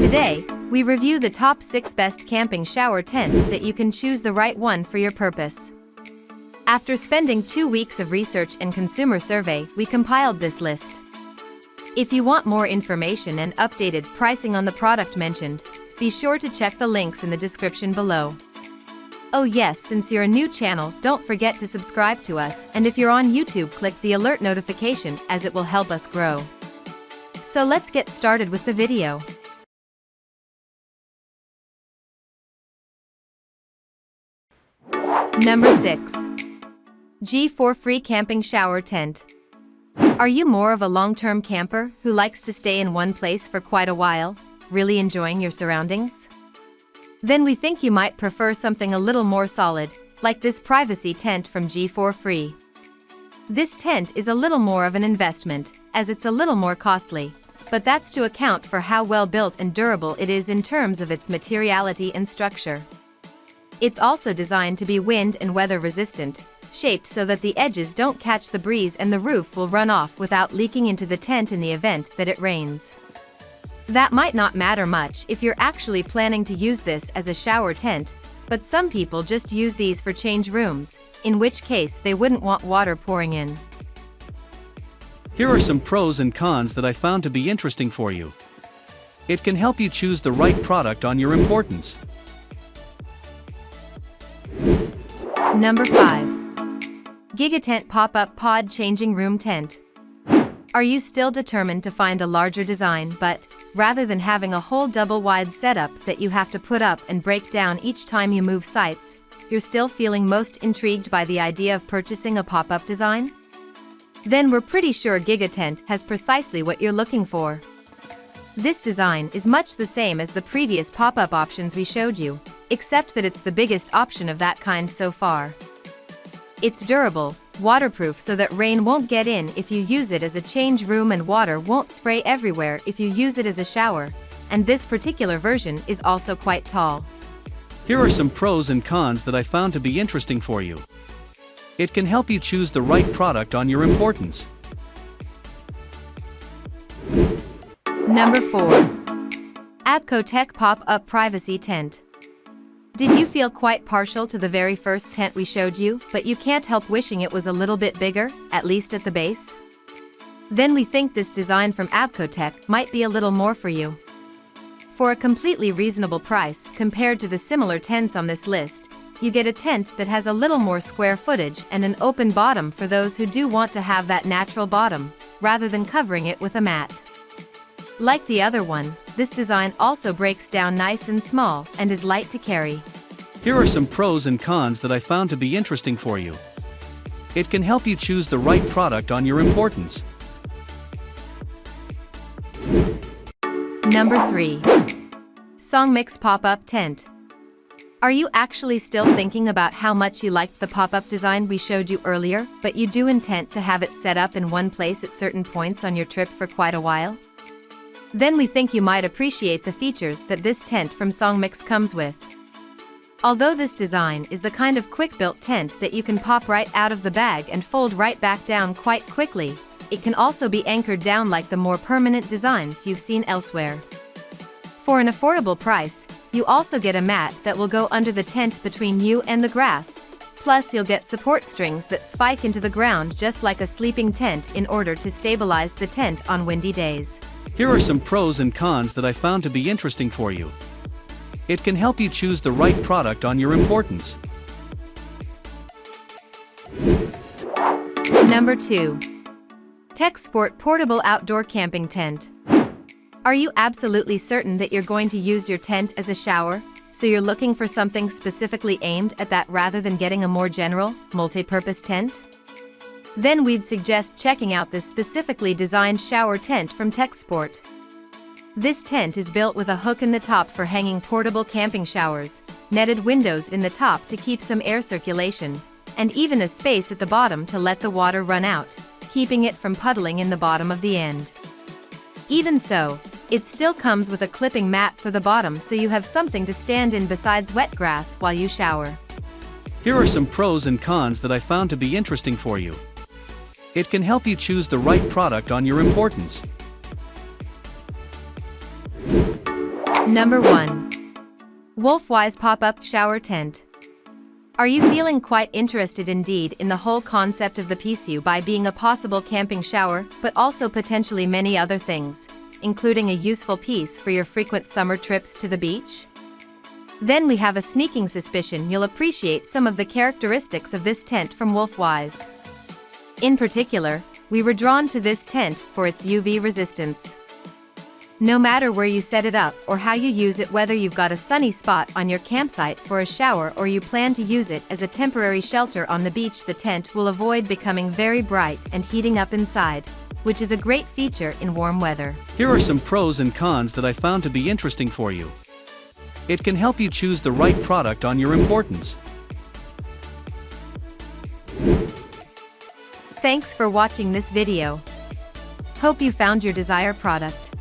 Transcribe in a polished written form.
Today, we review the top 6 best camping shower tent that you can choose the right one for your purpose. After spending 2 weeks of research and consumer survey, we compiled this list. If you want more information and updated pricing on the product mentioned, be sure to check the links in the description below. Oh yes, since you're a new channel, don't forget to subscribe to us, and if you're on YouTube, click the alert notification as it will help us grow. So let's get started with the video. Number 6. G4 Free Camping Shower Tent. Are you more of a long-term camper who likes to stay in one place for quite a while, really enjoying your surroundings? Then we think you might prefer something a little more solid, like this privacy tent from G4 Free. This tent is a little more of an investment, as it's a little more costly, but that's to account for how well built and durable it is in terms of its materiality and structure. It's also designed to be wind and weather resistant, shaped so that the edges don't catch the breeze and the roof will run off without leaking into the tent in the event that it rains. That might not matter much if you're actually planning to use this as a shower tent, but some people just use these for change rooms, in which case they wouldn't want water pouring in. Here are some pros and cons that I found to be interesting for you. It can help you choose the right product on your importance. Number 5. GigaTent Pop-Up Pod Changing Room Tent. Are you still determined to find a larger design, but, rather than having a whole double-wide setup that you have to put up and break down each time you move sites, you're still feeling most intrigued by the idea of purchasing a pop-up design? Then we're pretty sure GigaTent has precisely what you're looking for. This design is much the same as the previous pop-up options we showed you, except that it's the biggest option of that kind so far. It's durable, waterproof so that rain won't get in if you use it as a change room and water won't spray everywhere if you use it as a shower, and this particular version is also quite tall. Here are some pros and cons that I found to be interesting for you. It can help you choose the right product on your importance. Number 4. Abco Tech Pop-Up Privacy Tent. Did you feel quite partial to the very first tent we showed you, but you can't help wishing it was a little bit bigger, at least at the base? Then we think this design from Abco Tech might be a little more for you. For a completely reasonable price compared to the similar tents on this list, you get a tent that has a little more square footage and an open bottom for those who do want to have that natural bottom, rather than covering it with a mat. Like the other one, this design also breaks down nice and small and is light to carry. Here are some pros and cons that I found to be interesting for you. It can help you choose the right product on your importance. Number 3. SONGMICS Pop-Up Tent. Are you actually still thinking about how much you liked the pop-up design we showed you earlier, but you do intend to have it set up in one place at certain points on your trip for quite a while? Then we think you might appreciate the features that this tent from SONGMICS comes with. Although this design is the kind of quick-built tent that you can pop right out of the bag and fold right back down quite quickly, it can also be anchored down like the more permanent designs you've seen elsewhere. For an affordable price, you also get a mat that will go under the tent between you and the grass, plus you'll get support strings that spike into the ground just like a sleeping tent in order to stabilize the tent on windy days. Here are some pros and cons that I found to be interesting for you. It can help you choose the right product on your importance. Number 2. Texsport Portable Outdoor Camping Tent. Are you absolutely certain that you're going to use your tent as a shower, so you're looking for something specifically aimed at that rather than getting a more general, multi-purpose tent? Then we'd suggest checking out this specifically designed shower tent from Texsport. This tent is built with a hook in the top for hanging portable camping showers, netted windows in the top to keep some air circulation, and even a space at the bottom to let the water run out, keeping it from puddling in the bottom of the end. Even so, it still comes with a clipping mat for the bottom so you have something to stand in besides wet grass while you shower. Here are some pros and cons that I found to be interesting for you. It can help you choose the right product on your importance. Number 1. Wolfwise Pop-Up Shower Tent. Are you feeling quite interested indeed in the whole concept of the PSU by being a possible camping shower, but also potentially many other things, including a useful piece for your frequent summer trips to the beach? Then we have a sneaking suspicion you'll appreciate some of the characteristics of this tent from Wolfwise. In particular, we were drawn to this tent for its UV resistance. No matter where you set it up or how you use it, whether you've got a sunny spot on your campsite for a shower or you plan to use it as a temporary shelter on the beach, the tent will avoid becoming very bright and heating up inside, which is a great feature in warm weather. Here are some pros and cons that I found to be interesting for you. It can help you choose the right product on your importance. Thanks for watching this video. Hope you found your desired product.